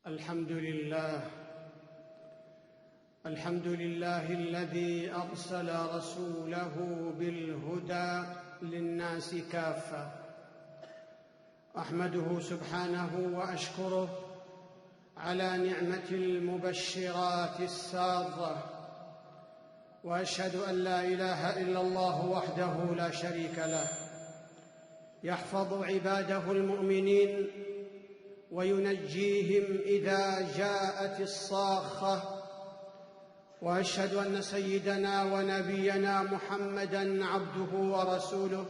الحمد لله الذي أرسل رسوله بالهدى للناس كافة. أحمده سبحانه وأشكره على نعمة المبشرات السارة، وأشهد أن لا إله إلا الله وحده لا شريك له، يحفظ عباده المؤمنين وينجيهم إذا جاءت الصاخة. وأشهد أن سيدنا ونبينا محمدًا عبده ورسوله،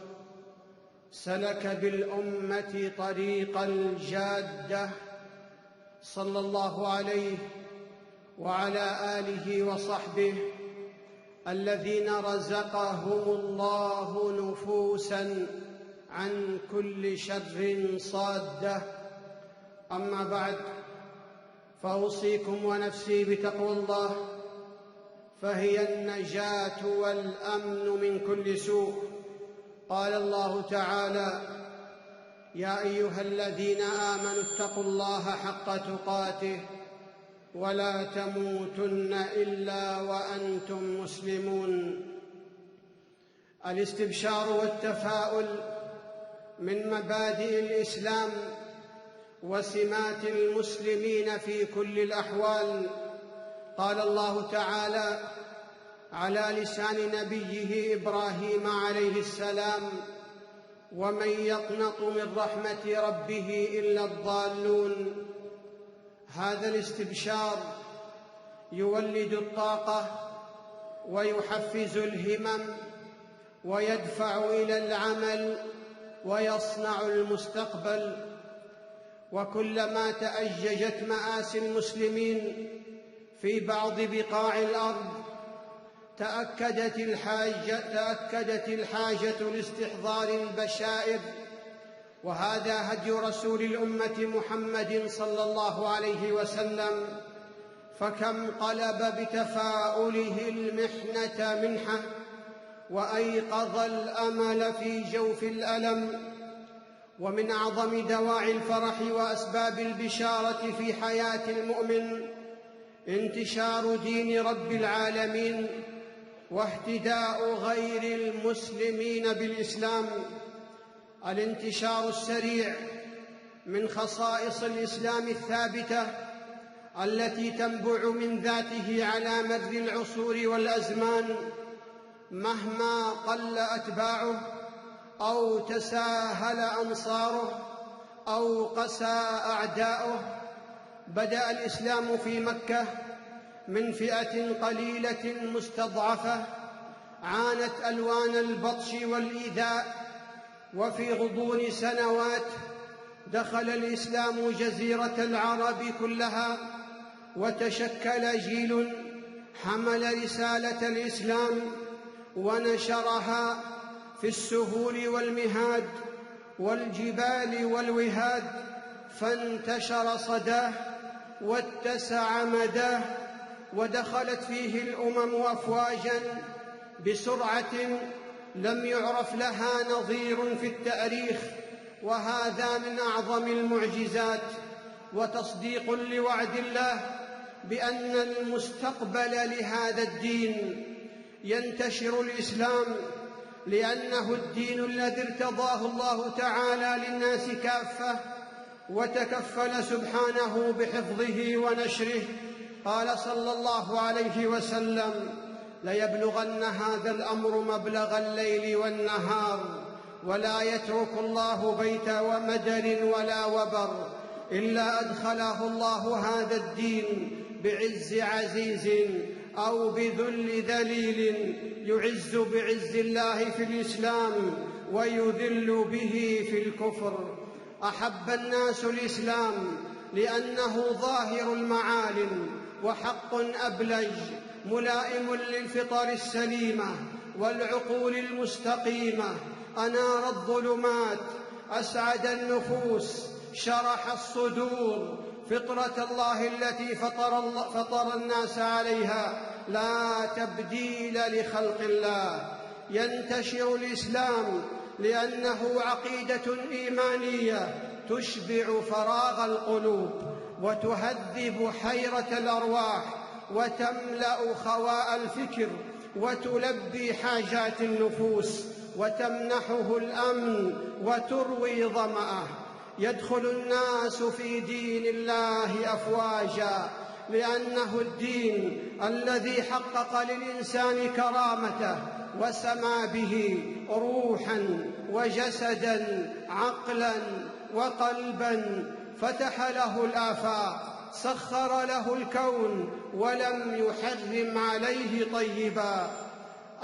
سلك بالأمة طريق الجادة، صلى الله عليه وعلى آله وصحبه الذين رزقهم الله نفوسًا عن كل شر صادة. أما بعد، فأوصيكم ونفسي بتقوى الله، فهي النجاة والأمن من كل سوء. قال الله تعالى: يا أيها الذين آمنوا اتقوا الله حق تقاته ولا تموتن إلا وأنتم مسلمون. الاستبشار والتفاؤل من مبادئ الإسلام وسمات المسلمين في كل الأحوال. قال الله تعالى على لسان نبيه إبراهيم عليه السلام: ومن يقنط من رحمة ربه إلا الضالون. هذا الاستبشار يولد الطاقة ويحفز الهمم ويدفع إلى العمل ويصنع المستقبل. وكلما تأججت مآسي المسلمين في بعض بقاع الأرض تأكدت الحاجة لاستحضار البشائر، وهذا هدي رسول الأمة محمد صلى الله عليه وسلم، فكم قلب بتفاؤله المحنة منحة وأيقظ الأمل في جوف الألم. ومن أعظم دواعي الفرح وأسباب البشارة في حياة المؤمن انتشار دين رب العالمين واهتداء غير المسلمين بالإسلام. الانتشار السريع من خصائص الإسلام الثابتة التي تنبع من ذاته على مر العصور والأزمان، مهما قل أتباعه أو تساهل أنصاره أو قسى أعداؤه. بدأ الإسلام في مكة من فئة قليلة مستضعفة عانت ألوان البطش والإيذاء، وفي غضون سنوات دخل الإسلام جزيرة العرب كلها، وتشكل جيل حمل رسالة الإسلام ونشرها في السهول والمهاد والجبال والوهاد، فانتشر صداه واتسع مداه، ودخلت فيه الأمم أفواجاً بسرعة لم يعرف لها نظير في التاريخ. وهذا من أعظم المعجزات وتصديق لوعد الله بأن المستقبل لهذا الدين. ينتشر الإسلام لأنه الدين الذي ارتضاه الله تعالى للناس كافة، وتكفل سبحانه بحفظه ونشره. قال صلى الله عليه وسلم: ليبلغن هذا الأمر مبلغ الليل والنهار، ولا يترك الله بيت ومدر ولا وبر إلا أدخله الله هذا الدين بعز عزيز أو بذل ذليل، يعز بعز الله في الإسلام ويذل به في الكفر. أحب الناس الإسلام لأنه ظاهر المعالم وحق أبلج، ملائم للفطر السليمة والعقول المستقيمة، أنار الظلمات، أسعد النفوس، شرح الصدور، فطرة الله التي فطر الناس عليها، لا تبديل لخلق الله. ينتشر الإسلام لأنه عقيدة إيمانية تشبع فراغ القلوب وتهذب حيرة الأرواح وتملأ خواء الفكر وتلبي حاجات النفوس وتمنحه الأمن وتروي ظمأه. يدخل الناس في دين الله أفواجا، لأنه الدين الذي حقق للإنسان كرامته وسمى به روحا وجسدا عقلا وقلبا، فتح له الآفاق، سخر له الكون ولم يحرم عليه طيبا.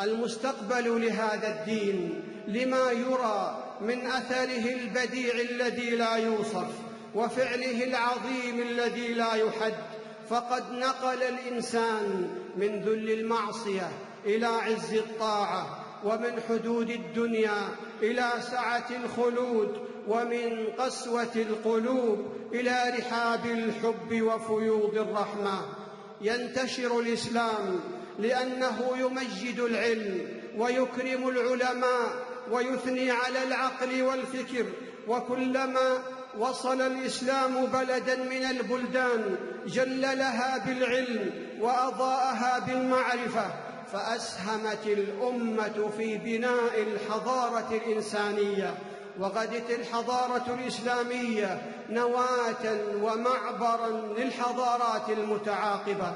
المستقبل لهذا الدين لما يرى من أثره البديع الذي لا يوصف وفعله العظيم الذي لا يحد، فقد نقل الإنسان من ذل المعصية إلى عز الطاعة، ومن حدود الدنيا إلى سعة الخلود، ومن قسوة القلوب إلى رحاب الحب وفيوض الرحمة. ينتشر الإسلام لأنه يمجد العلم ويكرم العلماء ويثني على العقل والفكر، وكلما وصل الإسلام بلداً من البلدان جللها بالعلم وأضاءها بالمعرفة، فأسهمت الأمة في بناء الحضارة الإنسانية، وغدت الحضارة الإسلامية نواة ومعبراً للحضارات المتعاقبة.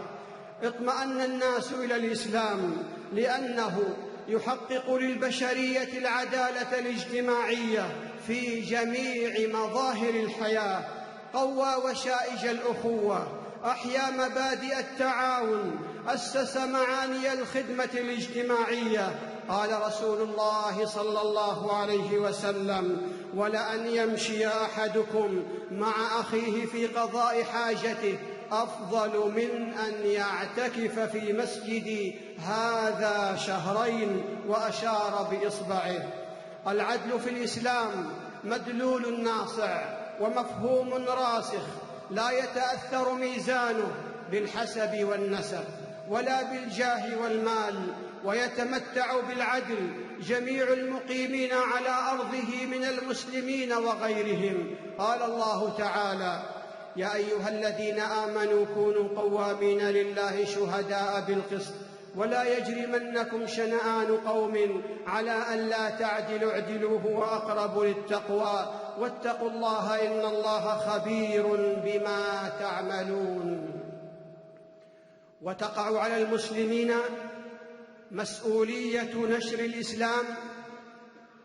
اطمأن الناس إلى الإسلام لأنه يحقق للبشرية العدالة الاجتماعية في جميع مظاهر الحياة، قوى وشائج الأخوة، أحيا مبادئ التعاون، أسس معاني الخدمة الاجتماعية. قال رسول الله صلى الله عليه وسلم: ولأن يمشي أحدكم مع أخيه في قضاء حاجته أفضل من أن يعتكف في مسجدي هذا شهرين، وأشار بإصبعه. العدل في الإسلام مدلول ناصع ومفهوم راسخ، لا يتأثر ميزانه بالحسب والنسب ولا بالجاه والمال، ويتمتع بالعدل جميع المقيمين على أرضه من المسلمين وغيرهم. قال الله تعالى: يا أيها الذين آمنوا كونوا قوامين لله شهداء بالقسط ولا يجرمنكم شنآن قوم على ألا تعدلوا اعدلوا هو أقرب للتقوى واتقوا الله إن الله خبير بما تعملون. وتقع على المسلمين مسؤولية نشر الإسلام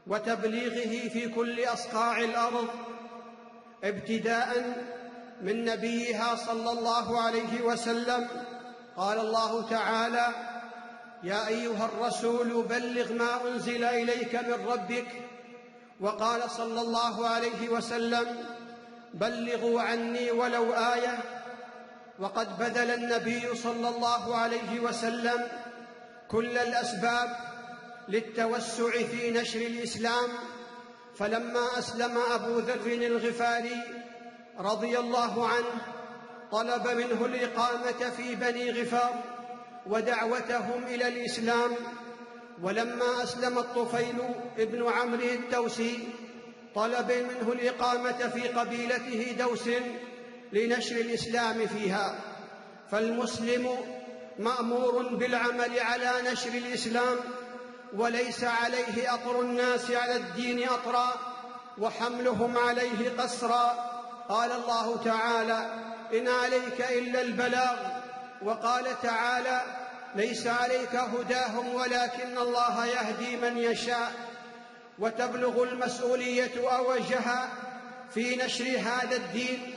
وتبليغه في كل أصقاع الأرض، ابتداءً من نبيها صلى الله عليه وسلم. قال الله تعالى: يا أيها الرسول بلغ ما أنزل إليك من ربك. وقال صلى الله عليه وسلم: بلغوا عني ولو آية. وقد بذل النبي صلى الله عليه وسلم كل الأسباب للتوسع في نشر الإسلام، فلما أسلم أبو ذر الغفاري رضي الله عنه طلب منه الإقامة في بني غفار ودعوتهم إلى الإسلام. ولما أسلم الطفيل ابن عمرو الدوسي طلب منه الإقامة في قبيلته دوس لنشر الإسلام فيها. فالمسلم مأمور بالعمل على نشر الإسلام، وليس عليه أطر الناس على الدين أطرا وحملهم عليه قسرا. قال الله تعالى: إن عليك إلا البلاغ. وقال تعالى: ليس عليك هداهم ولكن الله يهدي من يشاء. وتبلغ المسؤولية أوجها في نشر هذا الدين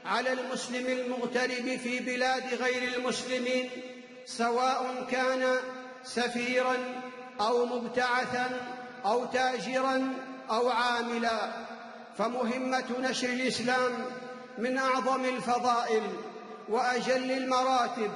على المسلم المغترب في بلاد غير المسلمين، سواء كان سفيراً أو مبتعثاً أو تاجراً أو عاملاً. فمهمة نشر الإسلام من أعظم الفضائل وأجل المراتب.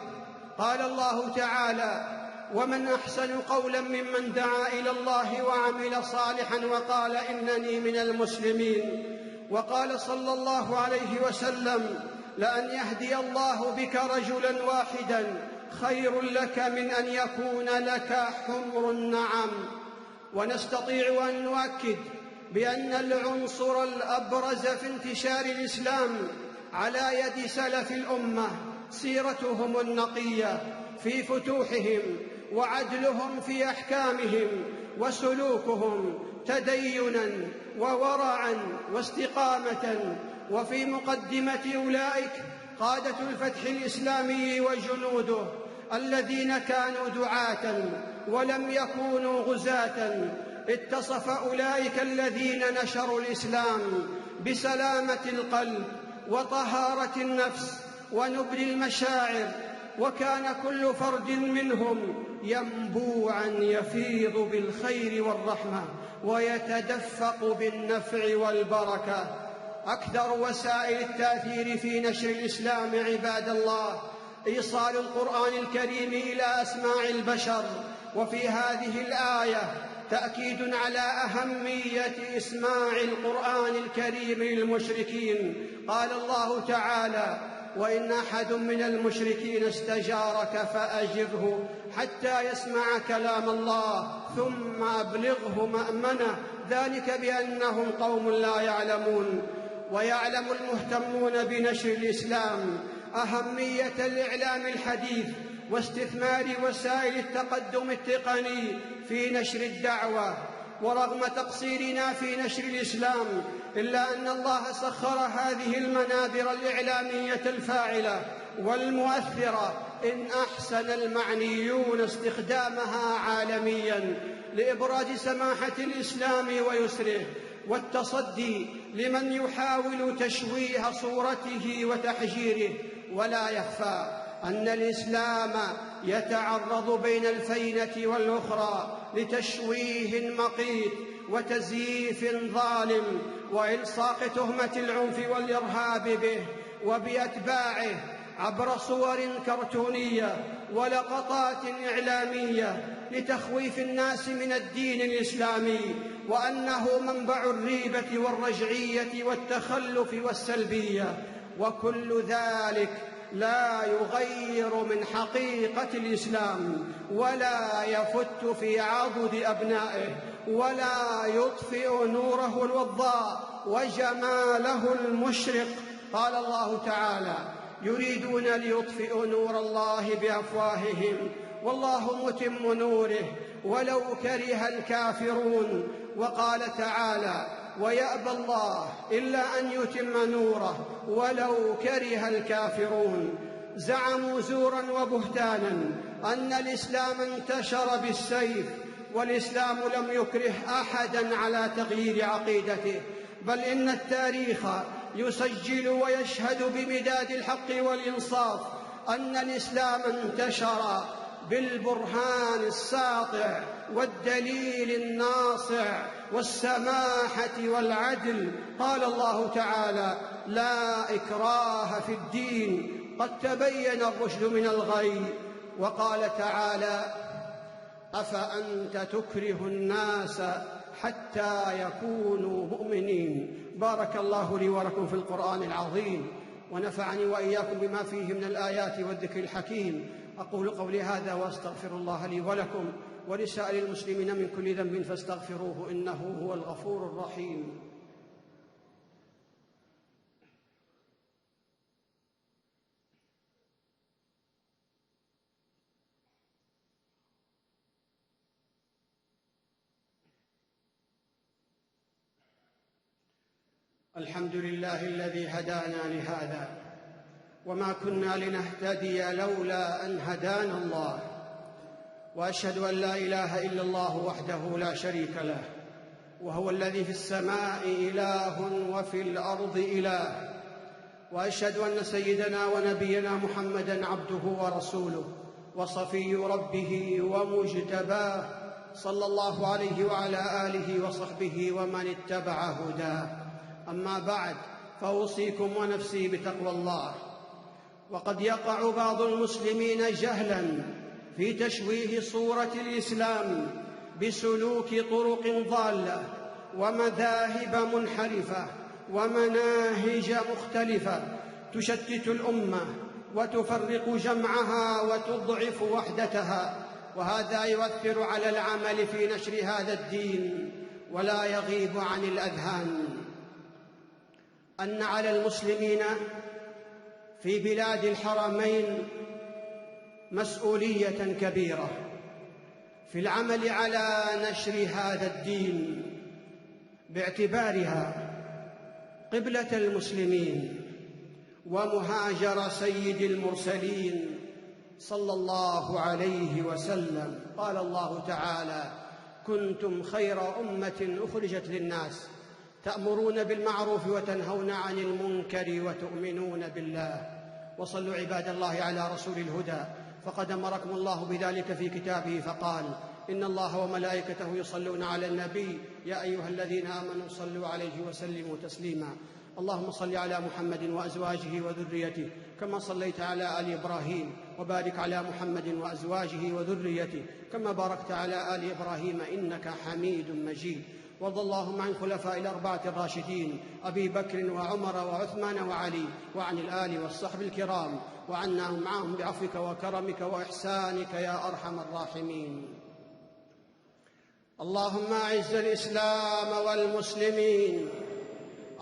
قال الله تعالى: ومن أحسن قولاً ممن دعا إلى الله وعمل صالحاً وقال إنني من المسلمين. وقال صلى الله عليه وسلم: لأن يهدي الله بك رجلاً واحداً خير لك من أن يكون لك حمر النعم. ونستطيع أن نؤكد بأن العنصر الأبرز في انتشار الإسلام على يد سلف الأمة سيرتهم النقية في فتوحهم، وعدلهم في أحكامهم، وسلوكهم تديناً وورعاً واستقامة. وفي مقدمة أولئك قادة الفتح الإسلامي وجنوده الذين كانوا دعاة ولم يكونوا غزاة. اتصف أولئك الذين نشروا الإسلام بسلامة القلب وطهارة النفس ونبل المشاعر، وكان كل فرد منهم ينبوعاً يفيض بالخير والرحمة ويتدفق بالنفع والبركة. أكثر وسائل التأثير في نشر الإسلام عباد الله إيصال القرآن الكريم إلى أسماع البشر، وفي هذه الآية تأكيد على أهمية إسماع القرآن الكريم للمشركين. قال الله تعالى: وإن أحد من المشركين استجارك فأجره حتى يسمع كلام الله ثم أبلغه مأمنه، ذلك بأنهم قوم لا يعلمون. ويعلم المهتمون بنشر الإسلام أهمية الإعلام الحديث واستثمار وسائل التقدم التقني في نشر الدعوة. ورغم تقصيرنا في نشر الإسلام إلا أن الله سخر هذه المنابر الإعلامية الفاعلة والمؤثرة إن أحسن المعنيون استخدامها عالمياً لإبراز سماحة الإسلام ويسره، والتصدي لمن يحاول تشويه صورته وتحجيره. ولا يخفى أن الإسلام يتعرض بين الفينة والأخرى لتشويه مقيت وتزييف ظالم وإلصاق تهمة العنف والإرهاب به وبأتباعه عبر صور كرتونية ولقطات إعلامية لتخويف الناس من الدين الإسلامي، وأنه منبع الريبة والرجعية والتخلف والسلبية. وكل ذلك لا يغير من حقيقة الإسلام ولا يفت في عضد أبنائه ولا يطفئ نوره الوضاء وجماله المشرق. قال الله تعالى: يريدون ليطفئوا نور الله بأفواههم والله متم نوره ولو كره الكافرون. وقال تعالى: ويأبى الله إلا أن يتم نوره ولو كره الكافرون. زعموا زورا وبهتانا أن الإسلام انتشر بالسيف، والإسلام لم يكره أحدا على تغيير عقيدته، بل إن التاريخ يسجل ويشهد بمداد الحق والإنصاف أن الإسلام انتشر بالبرهان الساطع والدليل الناصع والسماحة والعدل. قال الله تعالى: لا إكراه في الدين قد تبين الرشد من الغي. وقال تعالى: أفأنت تكره الناس حتى يكونوا مؤمنين. بارك الله لي ولكم في القرآن العظيم، ونفعني وإياكم بما فيه من الآيات والذكر الحكيم. أقول قولي هذا وأستغفر الله لي ولكم ولسائر المسلمين من كل ذنب فاستغفروه إنه هو الغفور الرحيم. الحمد لله الذي هدانا لهذا وما كنا لنهتدي لولا أن هدانا الله، وأشهد أن لا إله إلا الله وحده لا شريك له، وهو الذي في السماء إله وفي الأرض إله. وأشهد أن سيدنا ونبينا محمدًا عبده ورسوله وصفي ربه ومجتباه، صلى الله عليه وعلى آله وصحبه ومن اتبع هداه. أما بعد، فأوصيكم ونفسي بتقوى الله. وقد يقع بعض المسلمين جهلاً في تشويه صورة الإسلام بسلوك طرق ضالة ومذاهب منحرفة ومناهج مختلفة تشتت الأمة وتفرق جمعها وتضعف وحدتها، وهذا يؤثر على العمل في نشر هذا الدين ولا يغيب عن الأذهان. أن على المسلمين في بلاد الحرمين مسؤولية كبيرة في العمل على نشر هذا الدين باعتبارها قبلة المسلمين ومهاجر سيد المرسلين صلى الله عليه وسلم. قال الله تعالى: كنتم خير أمة أخرجت للناس تأمرون بالمعروف وتنهون عن المنكر وتؤمنون بالله. وصلوا عباد الله على رسول الهدى، فقد أمركم الله بذلك في كتابه فقال: إن الله وملائكته يصلون على النبي يا أيها الذين آمنوا صلوا عليه وسلموا تسليما. اللهم صل على محمد وأزواجه وذريته كما صليت على آل إبراهيم، وبارك على محمد وأزواجه وذريته كما باركت على آل إبراهيم إنك حميد مجيد. وارض اللهم عن الخلفاء الأربعة الراشدين أبي بكر وعمر وعثمان وعلي، وعن الآل والصحب الكرام، وعنا معهم بعفوك وكرمك وإحسانك يا أرحم الراحمين. اللهم أعز الإسلام والمسلمين،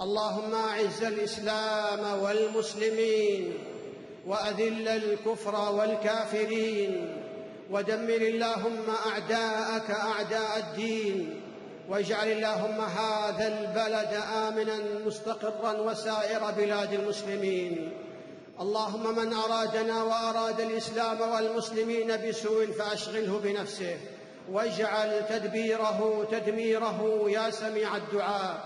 اللهم أعز الإسلام والمسلمين، وأذل الكفر والكافرين، ودمر اللهم أعداءك أعداء الدين، واجعل اللهم هذا البلد آمنا مستقرا وسائر بلاد المسلمين. اللهم من أرادنا وأراد الإسلام والمسلمين بسوء فأشغله بنفسه، واجعل تدبيره تدميره يا سميع الدعاء.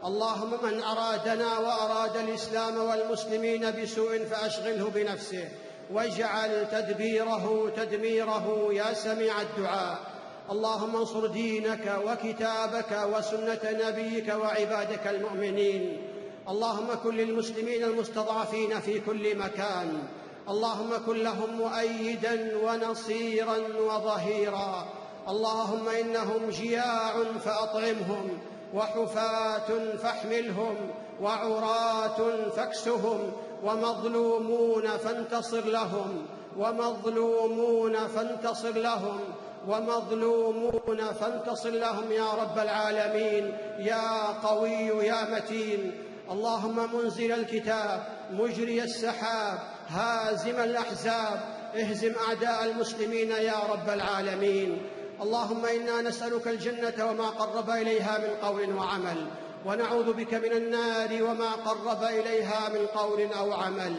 اللهم من أرادنا وأراد الإسلام والمسلمين بسوء فأشغله بنفسه، واجعل تدبيره تدميره يا سميع الدعاء. اللهم انصر دينك وكتابك وسنة نبيك وعبادك المؤمنين. اللهم كن للمسلمين المستضعفين في كل مكان، اللهم كن لهم مؤيدا ونصيرا وظهيرا. اللهم إنهم جياع فأطعمهم، وحفاة فاحملهم، وعراة فاكسهم، ومظلومون فانتصر لهم، ومظلومون فانتصر لهم، ومظلومون فانتصر لهم يا رب العالمين يا قوي يا متين. اللهم منزل الكتاب، مجري السحاب، هازم الأحزاب، اهزم أعداء المسلمين يا رب العالمين. اللهم إنا نسألك الجنة وما قرب إليها من قول وعمل، ونعوذ بك من النار وما قرب إليها من قول أو عمل.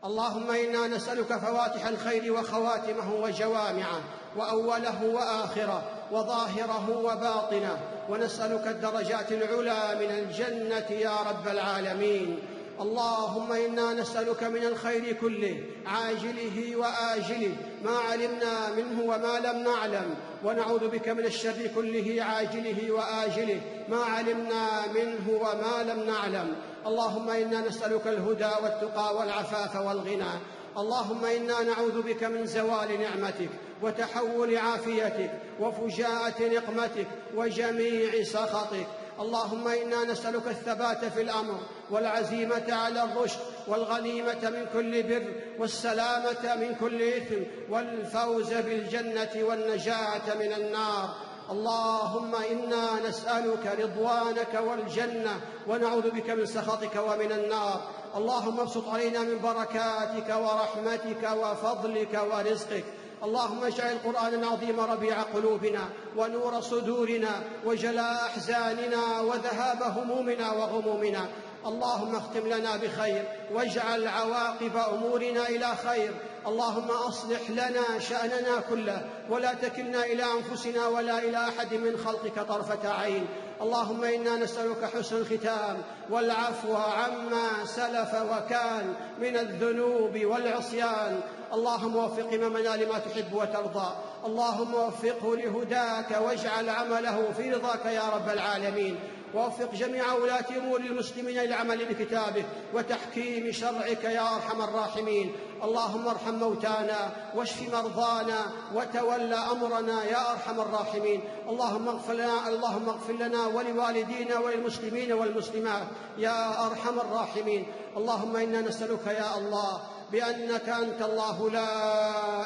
اللهم إنا نسألك فواتح الخير وخواتمه وجوامعه، وأوله وآخره، وظاهره وباطنه، ونسألك الدرجات العلى من الجنة يا رب العالمين. اللهم إنا نسألك من الخير كله عاجله وآجله ما علمنا منه وما لم نعلم، ونعوذ بك من الشر كله عاجله وآجله ما علمنا منه وما لم نعلم. اللهم إنا نسألك الهدى والتقى والعفاف والغنى. اللهم إنا نعوذ بك من زوال نعمتك وتحول عافيتك وفجاءة نقمتك وجميع سخطك. اللهم إنا نسألك الثبات في الأمر، والعزيمة على الرشد، والغنيمة من كل بر، والسلامة من كل إثم، والفوز بالجنة والنجاة من النار. اللهم إنا نسألك رضوانك والجنة، ونعوذ بك من سخطك ومن النار. اللهم ابسط علينا من بركاتك ورحمتك وفضلك ورزقك. اللهم اجعل القرآن العظيم ربيع قلوبنا ونور صدورنا وجلاء أحزاننا وذهاب همومنا وغمومنا. اللهم اختم لنا بخير، واجعل عواقب أمورنا إلى خير. اللهم أصلح لنا شأننا كله، ولا تكلنا إلى أنفسنا ولا إلى أحد من خلقك طرفة عين. اللهم إنا نسألك حسن الختام والعفو عما سلف وكان من الذنوب والعصيان. اللهم وفق إمامنا لما تحب وترضى، اللهم وفقه لهداك، واجعل عمله في رضاك يا رب العالمين. ووفق جميع ولاة أمور المسلمين للعمل بكتابك وتحكيم شرعك يا أرحم الراحمين. اللهم ارحم موتانا واشف مرضانا وتول أمرنا يا أرحم الراحمين. اللهم اغفر لنا ولوالدينا وللمسلمين والمسلمات يا أرحم الراحمين. اللهم إنا نسألك يا الله بأنك أنت الله لا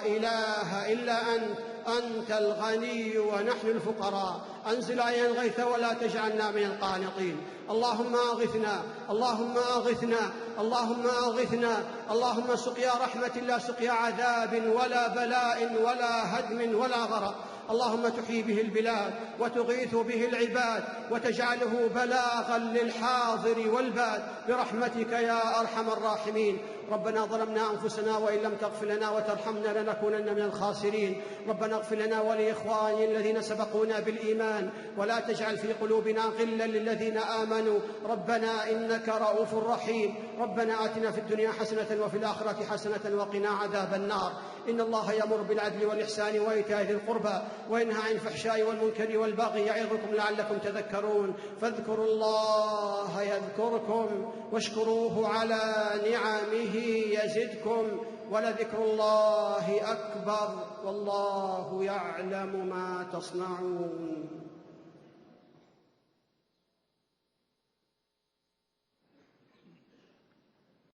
إله إلا أنت أنت الغني ونحن الفقراء. أنزل علينا الغيث ولا تجعلنا من القانطين. اللهم أغثنا، اللهم أغثنا، اللهم أغثنا. اللهم سقيا رحمة لا سقيا عذاب ولا بلاء ولا هدم ولا غرق. اللهم تحيي به البلاد وتغيث به العباد وتجعله بلاغا للحاضر والباد برحمتك يا أرحم الراحمين. ربنا ظلمنا أنفسنا وإن لم تغفر لنا وترحمنا لنكونن من الخاسرين. ربنا اغفر لنا ولإخواننا الذين سبقونا بالإيمان ولا تجعل في قلوبنا غلا للذين آمنوا ربنا إنك رؤوف رحيم. ربنا آتنا في الدنيا حسنة وفي الآخرة حسنة وقنا عذاب النار. إن الله يأمر بالعدل والإحسان وإيتاء ذي القربى وينهى عن الفحشاء والمنكر والبغي يعظكم لعلكم تذكرون. فاذكروا الله يذكركم واشكروه على نعمه يزدكم ولذكر الله أكبر والله يعلم ما تصنعون.